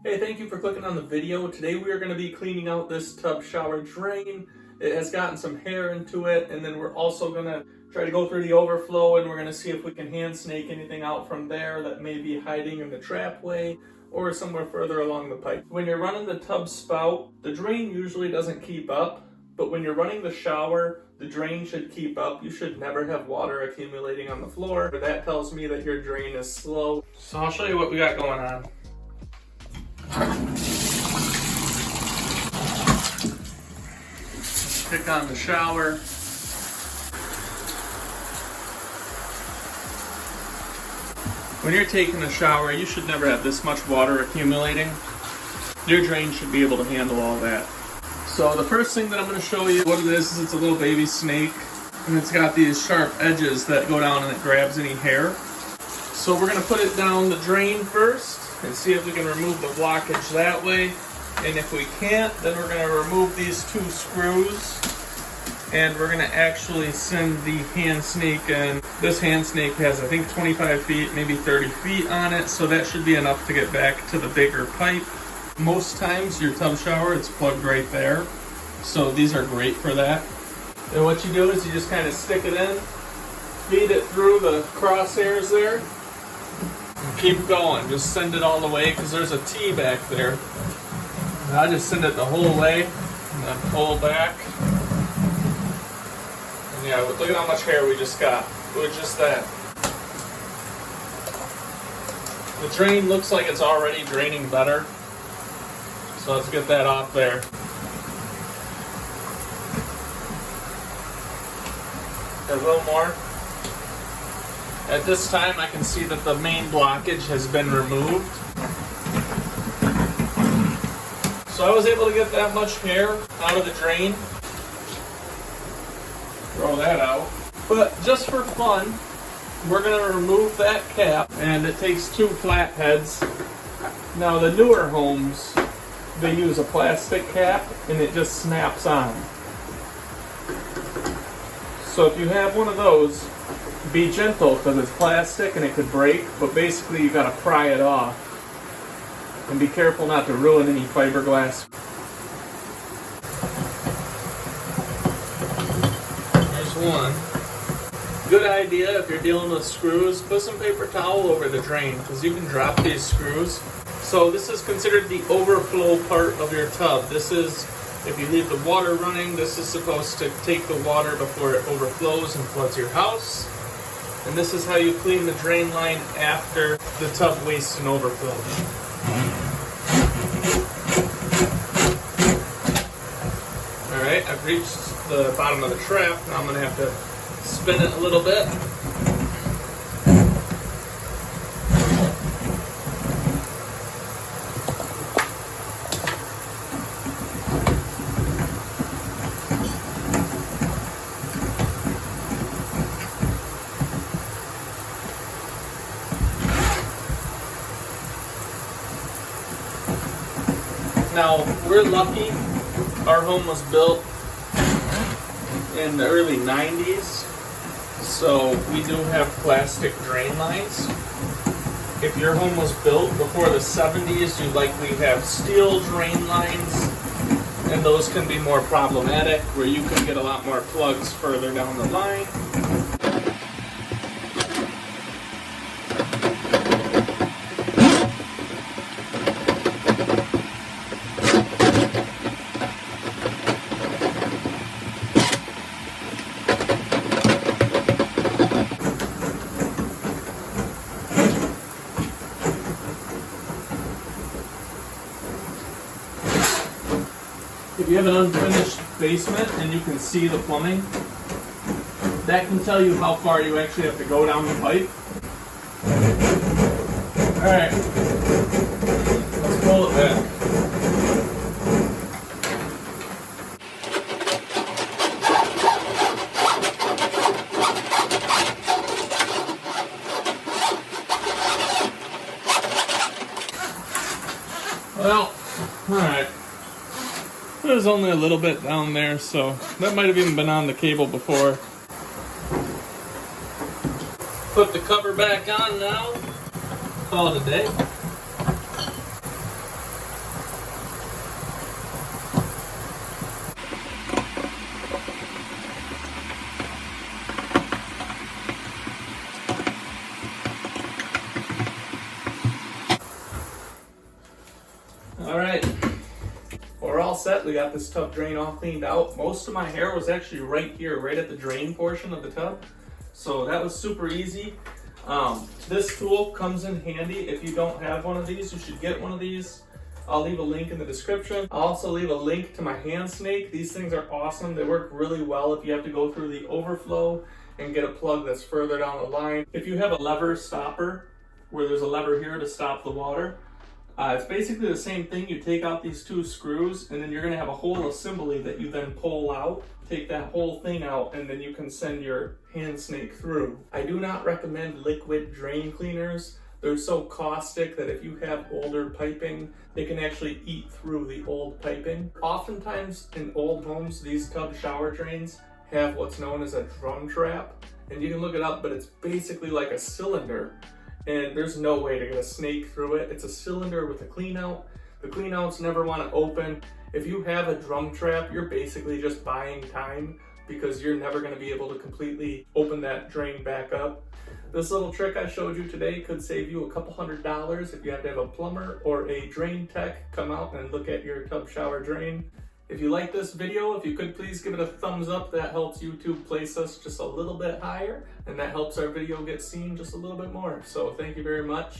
Hey, thank you for clicking on the video. Today we are going to be cleaning out this tub shower drain. It has gotten some hair into it, and then we're also going to try to go through the overflow, and we're going to see if we can hand snake anything out from there that may be hiding in the trapway or somewhere further along the pipe. When you're running the tub spout, the drain usually doesn't keep up, but when you're running the shower, the drain should keep up. You should never have water accumulating on the floor. That tells me that your drain is slow. So I'll show you what we got going on. Pick on the shower. When you're taking a shower, you should never have this much water accumulating. Your drain should be able to handle all that. So the first thing that I'm going to show you what it is it's a little baby snake, and it's got these sharp edges that go down and it grabs any hair. So we're going to put it down the drain first and see if we can remove the blockage that way. And if we can't, then we're going to remove these two screws and we're going to actually send the hand snake in. This hand snake has, I think, 25 feet, maybe 30 feet on it, so that should be enough to get back to the bigger pipe. Most times your tub shower, it's plugged right there, so these are great for that. And what you do is you just kind of stick it in, feed it through the crosshairs there, and keep going. Just send it all the way, because there's a T back there. And I just send it the whole way, and then pull back. And yeah, look at how much hair we just got with just that. The drain looks like it's already draining better. So let's get that off there. A little more. At this time, I can see that the main blockage has been removed. So I was able to get that much hair out of the drain. Throw that out. But just for fun, we're going to remove that cap, and it takes two flat heads. Now the newer homes, they use a plastic cap and it just snaps on. So if you have one of those, be gentle because it's plastic and it could break, but basically you got to pry it off. And be careful not to ruin any fiberglass. There's one. Good idea if you're dealing with screws, put some paper towel over the drain because you can drop these screws. So this is considered the overflow part of your tub. This is, if you leave the water running, this is supposed to take the water before it overflows and floods your house. And this is how you clean the drain line after the tub wastes and overflows. Alright, I've reached the bottom of the trap. Now I'm going to have to spin it a little bit. Now, we're lucky. Our home was built in the early 90s, so we do have plastic drain lines. If your home was built before the 70s, you likely have steel drain lines, and those can be more problematic, where you can get a lot more plugs further down the line. If you have an unfinished basement and you can see the plumbing, that can tell you how far you actually have to go down the pipe. Alright, let's pull it back. Well, alright. There's only a little bit down there, so that might have even been on the cable before. Put the cover back on now. Call it a day. All right, we're all set. We got this tub drain all cleaned out. Most of my hair was actually right here, right at the drain portion of the tub. So that was super easy. This tool comes in handy. If you don't have one of these, you should get one of these. I'll leave a link in the description. I'll also leave a link to my hand snake. These things are awesome. They work really well if you have to go through the overflow and get a plug that's further down the line. If you have a lever stopper, where there's a lever here to stop the water, it's basically the same thing. You take out these two screws, and then you're gonna have a whole assembly that you then pull out. Take that whole thing out, and then you can send your hand snake through. I do not recommend liquid drain cleaners. They're so caustic that if you have older piping, they can actually eat through the old piping. Oftentimes in old homes, these tub shower drains have what's known as a drum trap, and you can look it up, but it's basically like a cylinder, and there's no way to get a snake through it. It's a cylinder with a clean out. The clean outs never want to open. If you have a drum trap, you're basically just buying time because you're never going to be able to completely open that drain back up. This little trick I showed you today could save you a couple $100 if you have to have a plumber or a drain tech come out and look at your tub shower drain. If you like this video, if you could please give it a thumbs up. That helps YouTube place us just a little bit higher, and that helps our video get seen just a little bit more. So thank you very much.